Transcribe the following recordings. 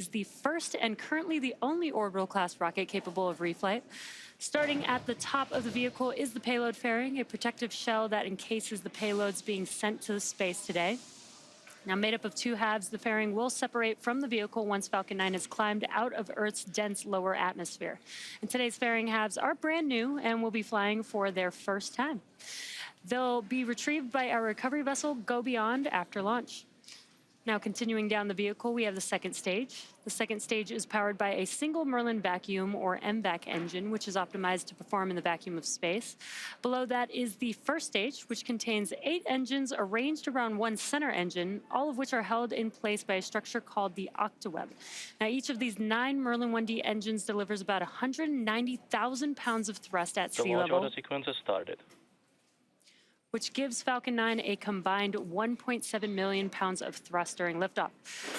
is the first and currently the only orbital class rocket capable of reflight. Starting at the top of the vehicle is the payload fairing, a protective shell that encases the payloads being sent to space today. Now, made up of two halves, the fairing will separate from the vehicle once Falcon 9 has climbed out of Earth's dense lower atmosphere. And today's fairing halves are brand new and will be flying for their first time. They'll be retrieved by our recovery vessel, Go Beyond, after launch. Now, continuing down the vehicle, we have the second stage. The second stage is powered by a single Merlin vacuum, or MVAC engine, which is optimized to perform in the vacuum of space. Below that is the first stage, which contains 8 engines arranged around one center engine, all of which are held in place by a structure called the octaweb. Now, each of these 9 Merlin 1D engines delivers about 190,000 pounds of thrust at sea level. The launch order sequence has started, which gives Falcon 9 a combined 1.7 million pounds of thrust during liftoff.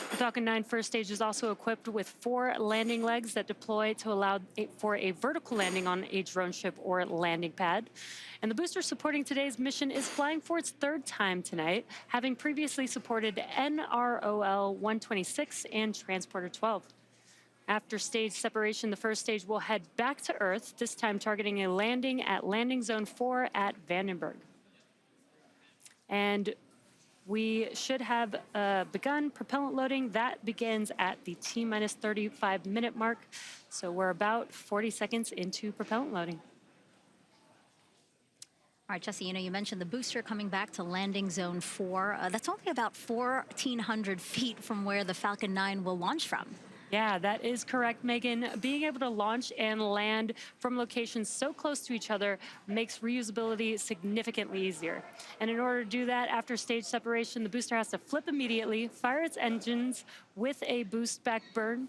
The Falcon 9 first stage is also equipped with 4 landing legs that deploy to allow for a vertical landing on a drone ship or landing pad. And the booster supporting today's mission is flying for its 3rd time tonight, having previously supported NROL 126 and Transporter 12. After stage separation, the first stage will head back to Earth, this time targeting a landing at Landing Zone 4 at Vandenberg. And we should have begun propellant loading. That begins at the T-minus 35-minute mark. So we're about 40 seconds into propellant loading. All right, Jesse, you mentioned the booster coming back to landing zone 4. That's only about 1,400 feet from where the Falcon 9 will launch from. Yeah, that is correct, Megan. Being able to launch and land from locations so close to each other makes reusability significantly easier. And in order to do that, after stage separation, the booster has to flip immediately, fire its engines with a boost back burn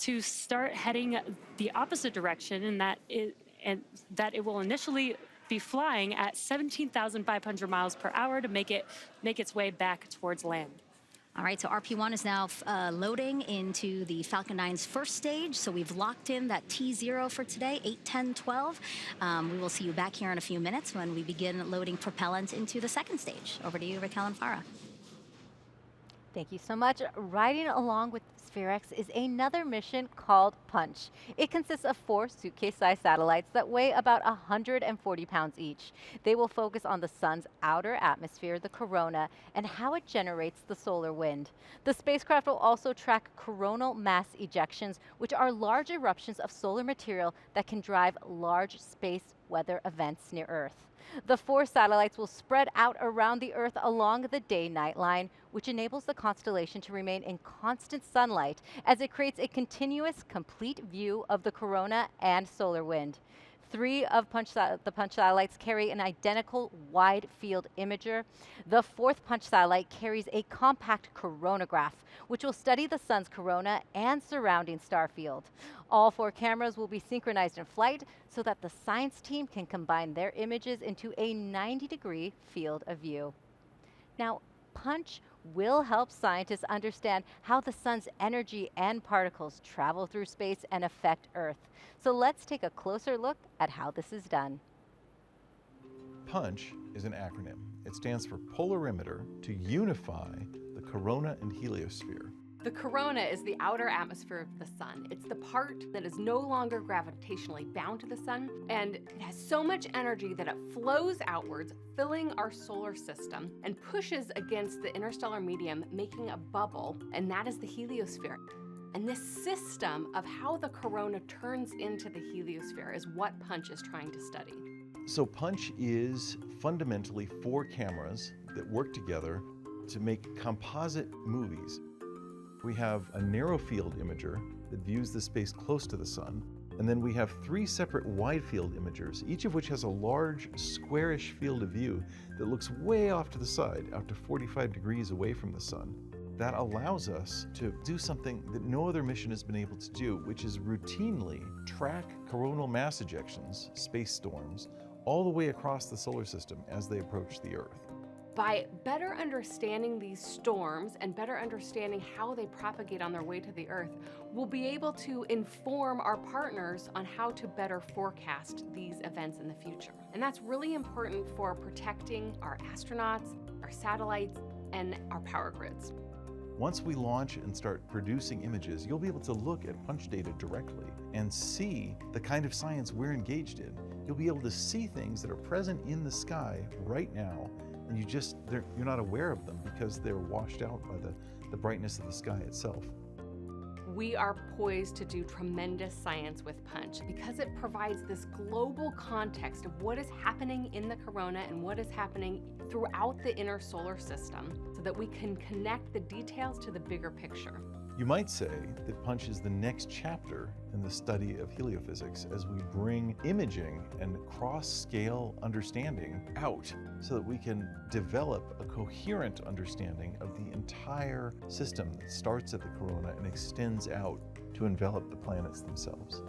to start heading the opposite direction, and that it will initially be flying at 17,500 miles per hour to make its way back towards land. All right, so RP1 is now loading into the Falcon 9's first stage. So we've locked in that T0 for today, 8, 10, 12. We will see you back here in a few minutes when we begin loading propellant into the second stage. Over to you, Raquel and Farah. Thank you so much. Riding along with SphereX is another mission called Punch. It consists of 4 suitcase-sized satellites that weigh about 140 pounds each. They will focus on the sun's outer atmosphere, the corona, and how it generates the solar wind. The spacecraft will also track coronal mass ejections, which are large eruptions of solar material that can drive large space weather events near Earth. The 4 satellites will spread out around the Earth along the day-night line, which enables the constellation to remain in constant sunlight as it creates a continuous, complete view of the corona and solar wind. 3 of the Punch satellites carry an identical wide field imager. The 4th Punch satellite carries a compact coronagraph, which will study the sun's corona and surrounding star field. All 4 cameras will be synchronized in flight so that the science team can combine their images into a 90-degree field of view. Now, Punch will help scientists understand how the sun's energy and particles travel through space and affect Earth. So let's take a closer look at how this is done. PUNCH is an acronym. It stands for polarimeter to unify the corona and heliosphere. The corona is the outer atmosphere of the sun. It's the part that is no longer gravitationally bound to the sun, and it has so much energy that it flows outwards, filling our solar system, and pushes against the interstellar medium, making a bubble, and that is the heliosphere. And this system of how the corona turns into the heliosphere is what Punch is trying to study. So PUNCH is fundamentally 4 cameras that work together to make composite movies. We have a narrow field imager that views the space close to the sun, and then we have 3 separate wide field imagers, each of which has a large squarish field of view that looks way off to the side, out to 45 degrees away from the sun. That allows us to do something that no other mission has been able to do, which is routinely track coronal mass ejections, space storms, all the way across the solar system as they approach the Earth. By better understanding these storms and better understanding how they propagate on their way to the Earth, we'll be able to inform our partners on how to better forecast these events in the future. And that's really important for protecting our astronauts, our satellites, and our power grids. Once we launch and start producing images, you'll be able to look at punch data directly and see the kind of science we're engaged in. You'll be able to see things that are present in the sky right now, and you're not aware of them because they're washed out by the brightness of the sky itself. We are poised to do tremendous science with Punch because it provides this global context of what is happening in the corona and what is happening throughout the inner solar system so that we can connect the details to the bigger picture. You might say that Punch is the next chapter in the study of heliophysics as we bring imaging and cross-scale understanding out so that we can develop a coherent understanding of the entire system that starts at the corona and extends out to envelop the planets themselves.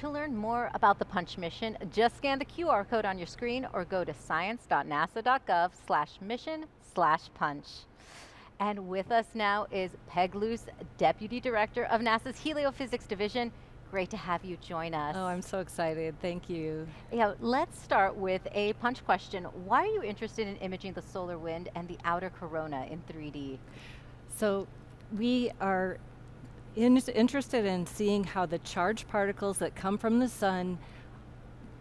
To learn more about the Punch mission, just scan the QR code on your screen or go to science.nasa.gov/mission/punch. And with us now is Peg Luce, Deputy Director of NASA's Heliophysics Division. Great to have you join us. Oh, I'm so excited. Thank you. Yeah, let's start with a Punch question. Why are you interested in imaging the solar wind and the outer corona in 3D? So we are interested in seeing how the charged particles that come from the sun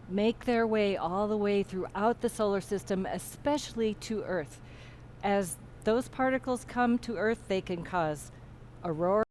make their way all the way throughout the solar system, especially to Earth. As those particles come to Earth, they can cause aurora